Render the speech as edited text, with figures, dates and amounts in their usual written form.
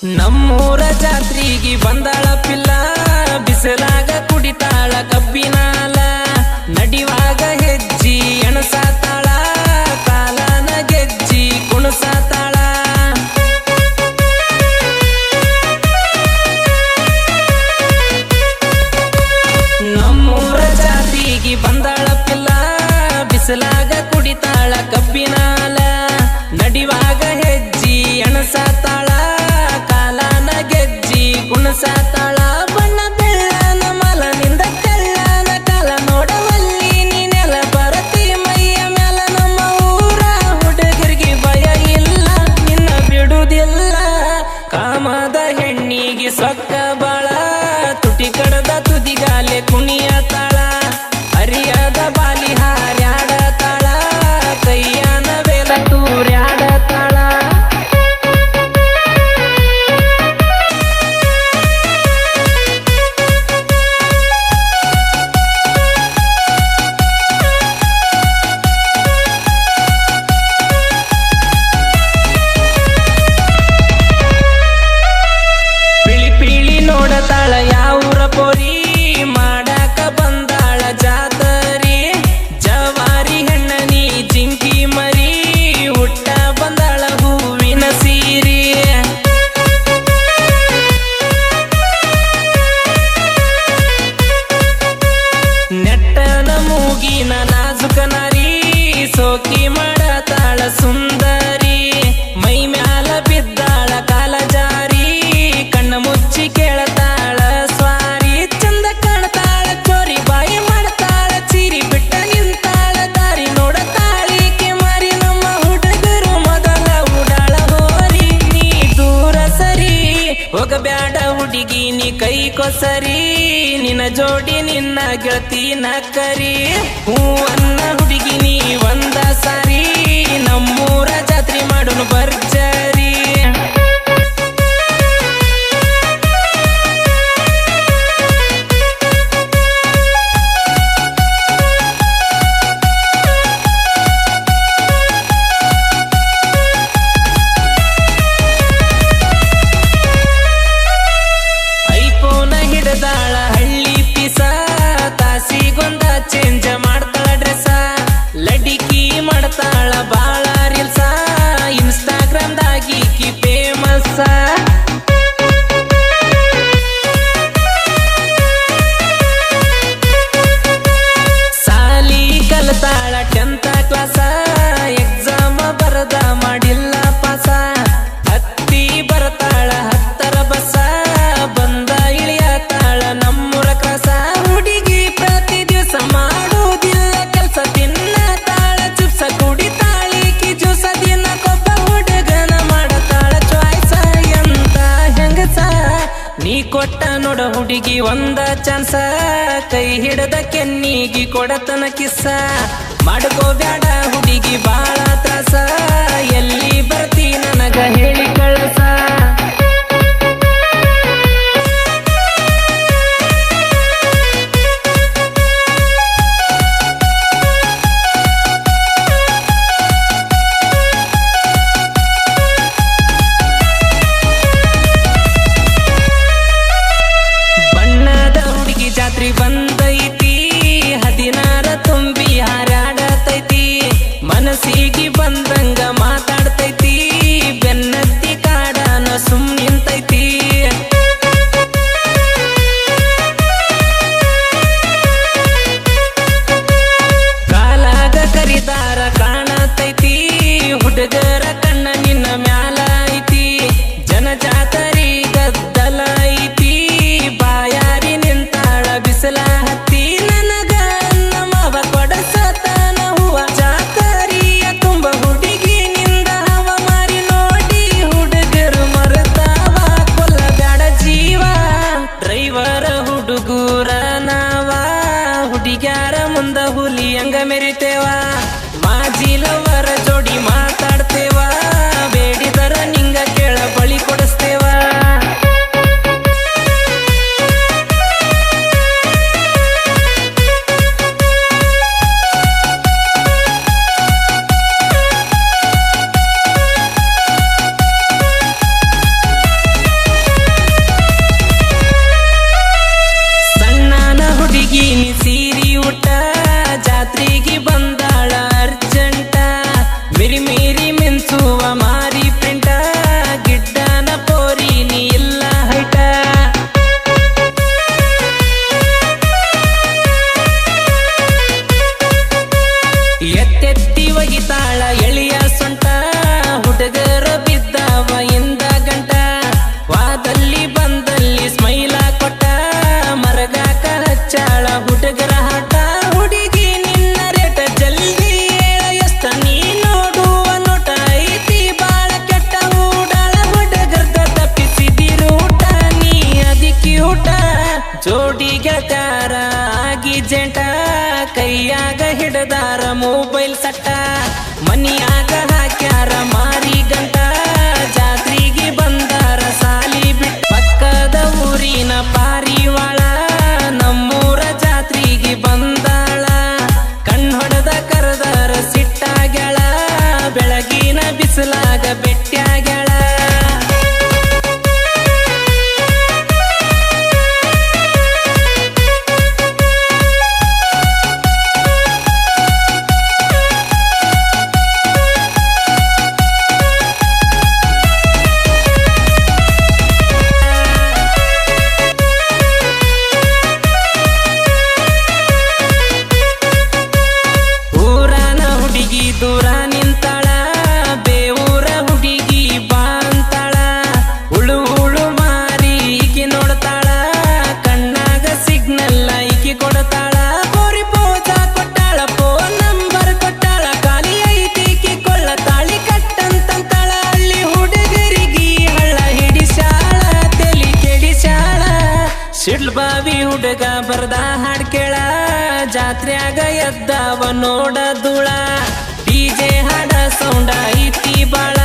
ನಮ್ಮೂರ ಜಾತ್ರೆಗೆ ಬಂದಾಳ ಪಿಲ್ಲ ಬಿಸಿಲಾಗ ಕುಡಿತಾಳ ಕಬ್ಬಿನಾಲ ನಡಿವಾಗ ಹೆಜ್ಜಿ ಎಣಸಾತಾಳ ಕಾಲನ ಗೆಜ್ಜಿ ಕುಣಸಾತಾಳ ನಮ್ಮೂರ ಜಾತ್ರೆಗೆ ಬಂದಾಳ ಪಿಲ್ಲ ಬಿಸಿಲಾಗ ಕುಡಿತಾಳ ಕಬ್ಬಿನಾಲ ನಡಿವಾಗ ಹೆಜ್ಜಿ ಎಣಸಾತಾಳ ಕುಣಸಾತಾಳ ಬಣ್ಣ ಬೆಳ್ಳನ ಮಲನಿಂದ ಕಳ್ಳನ ಕಾಲ ನೋಡವಲ್ಲಿ ನೀನೆಲ್ಲ ಬರತಿ ಮೈಯ ಮ್ಯಾಲ ನಮ್ಮ ಊರ ಹುಡುಗರಿಗೆ ಭಯ ಇಲ್ಲ ನಿನ್ನ ಬಿಡುವುದಿಲ್ಲ ಕಾಮದ ಹೆಣ್ಣಿಗೆ ಸೊಕ್ಕ ಬಾಳ ತುಟಿ ಕಡದ ತುದಿಗಾಲೆ ಕುಣಿಯ ತಾಳ ಹರಿಯದ ಬಾಲಿ ಹಾರ್ಯಾಡ ತಾಳ ಕೈಯನ ಬೇಲ ತೂರ್ಯಾಡ ತಾಳ ನೋಡತಾಳ ಯಾವೂರ ಪೋರಿ ಮಾಡಾಕ ಬಂದಾಳ ಜಾತರಿ ಜವಾರಿ ಹೆಣ್ಣನಿ ಜಿಂಕಿ ಮರಿ ಹುಟ್ಟ ಬಂದಾಳ ಹೂವಿನ ಸೀರಿ ನೆಟ್ಟನ ಮೂಗಿನ ನಾಜುಕ ನಾರಿ ಸೋಕಿ ಮಾಡತಾಳ ಸುಂದರಿ ಮೈ ಮ್ಯಾಲ ಬಿದ್ದಾಳ ಕಾಲ ಜಾರಿ ಕಣ್ಣ ಮುಚ್ಚಿ ಕೇಳತಾಳ ಸ್ವಾರಿ ಚಂದ ಕಾಣತಾಳ ಚೋರಿ ಬಾಯಿ ಮಾಡತಾಳ ಚೀರಿ ಬಿಟ್ಟ ನಿಂತಾಳ ದಾರಿ ನೋಡತಾಳಿಕೆ ಮಾರಿ ನಮ್ಮ ಹುಡುಗರು ಮೊದಲ ಉಡಾಳ ಹೋರಿ ನೀ ದೂರ ಸರಿ ಹೋಗಬ್ಯಾಡ ಹುಡುಗಿ ನೀ ಕೈ ಕೊಸರಿ ನಿನ್ನ ಜೋಡಿ ನಿನ್ನ ಗೆಳತಿ ನಕ್ಕರಿ ಹೂವನ್ನ ಹುಡುಗಿ ನೀ ಒಂದ ಸಾರಿ ನಮ್ಮೂರ ಜಾತ್ರೆ ಮಾಡೋನು ಬರ್ಜರಿ ಹಿಡದಾಳ ಹಳ್ಳಿ ಪಿಸ ತಾಸಿಗೊಂದ ಚೇಂಜ ಮಾಡ್ತಾಳ ಡ್ರೆಸ ಲಡಿಕಿ ಮಾಡ್ತಾಳ ಬಾಳ ರೀಲ್ಸ ಇನ್ಸ್ಟಾಗ್ರಾಮ್ದಾಗಿ ಫೇಮಸ್ ಸಾಲಿ ಕಲ್ತಾಳ 10th ಕ್ಲಾಸ ಎಕ್ಸಾಮ್ ಬರದ ಮಾಡಿಲ್ಲ ಪಾಸ ಹತ್ತಿ ಬರ್ತಾಳ 10ರ ಬಸ ಬಂದ ಇಳಿಯತಾಳ ನಮ್ಮೂರ ಕಸ ಹುಡುಗಿ ಪ್ರತಿ ದಿವಸ ಮಾಡುವುದಿಲ್ಲ ಕೆಲಸ ತಿನ್ನತಾಳ ಚಿಪ್ಸ ಕುಡಿತಾಳಿಕಿ ಜ್ಯೂಸ ದಿನಕ್ಕೊಬ್ಬ ಹುಡುಗನ ಮಾಡತಾಳ ಚಾಯ್ಸ ಎಂತ ಹೆಂಗಸ ನೀ ಕೊಟ್ಟ ನೋಡ ಹುಡುಗಿ ಒಂದ ಚಾನ್ಸ ಕೈ ಹಿಡದ ಕೆನ್ನಿಗಿ ಕೊಡತನ ಕಿಸ್ಸ ಮಾಡ್ಕೋಬ್ಯಾಡ ಹುಡುಗಿ ಬಾಳ ತ್ರಾಸ ಎಲ್ಲಿ ಬರ್ತಿ ನನಗ ಹೇಳಿ ಕಳಸ ಜಾತ್ರೆ ಬಂದೈತಿ 16 ತುಂಬಿ ಹಾರಾಡತೈತಿ ಮನಸ್ಸಿಗೆ ಬಂದಂಗ ಮಾತಾಡ್ತೈತಿ ಬೆನ್ನತ್ತಿ ಕಾಡನ ಸುಮ್ ನಿಂತೈತಿ ಕಾಲಾಗ ಕರಿದಾರ ಕಾಣತೈತಿ ಹುಡುಗರ ಕಣ್ಣ ನಿನ್ನ ಮ್ಯಾಲ ಐತಿ ಜನ ಜಾತರಿ ಗದ್ದಲ ಐತಿ ಬಾಯಾರಿ ನಿಂತಾಳ ಬಿಸಿಲ ಹತ್ತಿ ನನಗ ನಮ್ಮವ ಕೊಡಸತನ ಹೂವ ಜಾತರಿಯ ತುಂಬ ಹುಡುಗಿ ನಿಂದ ಹವ ಮಾರಿ ನೋಡಿ ಹುಡುಗರು ಮರತಾವ ಕೊಲ್ಲಬ್ಯಾಡ ಜೀವ ಡ್ರೈವರ ಹುಡುಗೂರ ನಾವ ಹುಡುಗ್ಯಾರ ಮುಂದ ಹುಲಿ ಹಂಗ ಮೆರಿತೇವ ಮಾಜಿಲವರ ಜೋಡಿ ಮಾತಾಡ್ತೇವ ಬೇಡಿದರ ನಿಂಗ ಕೇಳ ಬಳಿ ಕೊಡಿಸ್ತೇವ ಕೈಯಾಗ ಹಿಡದಾರ ಮೊಬೈಲ್ ಸಟ್ಟ ಮನಿಯಾಗ ಹಾಕ್ಯಾರ ಮಾರಿ ಗಂಟ ಜಾತ್ರೆಗೆ ಬಂದಾರ ಸಾಲಿ ಬಿಟ್ಟ ಪಕ್ಕದ ಊರಿನ ಪಾರಿವಾಳ ನಮ್ಮೂರ ಜಾತ್ರೆಗೆ ಬಂದಾಳ ಕಣ್ಣೊಡೆದ ಕರೆದಾರ ಸಿಟ್ಟಾಗ್ಯಾಳ ಬೆಳಗಿನ ಬಿಸಿಲಾಗ ಬೆಟ್ಟ್ಯಾಗ್ಯಾಳ ದೂರ ನಿಂತಾಳ ಬೇವೂರ ಹುಡುಗಿ ಬಾಂತಾಳ ಉಳು ಉಳು ಮಾರಿ ಈಕಿ ನೋಡ್ತಾಳ ಕಣ್ಣಾಗ ಸಿಗ್ನಲ್ಲ ಈಕಿ ಕೊಡ್ತಾಳ ಬೋರಿ ಪೋಜ ಕೊಟ್ಟಾಳ ಫೋನ್ ನಂಬರ್ ಕೊಟ್ಟಾಳ ಖಾಲಿ ಐತಿಕಿ ಕೊಳ್ಳ ತಾಳಿ ಕಟ್ಟಂತಾಳ ಹಳ್ಳಿ ಹುಡುಗರಿಗಿ ಹಳ್ಳ ಹಿಡಿಸಾಳ ತೆಲಿ ಕೆಡಿಸಾಳ ಸಿಡ್ಲ್ ಬಾವಿ ಹುಡುಗ ಬರ್ದ ಹಾಡ್ ಕೇಳ ಜಾತ್ರ್ಯಾಗ ಎದ್ದವ ನೋಡ ಧೂಳ ಡಿಜೆ ಹಾಡ ಸೌಂಡ ಐತಿ ಬಾಳ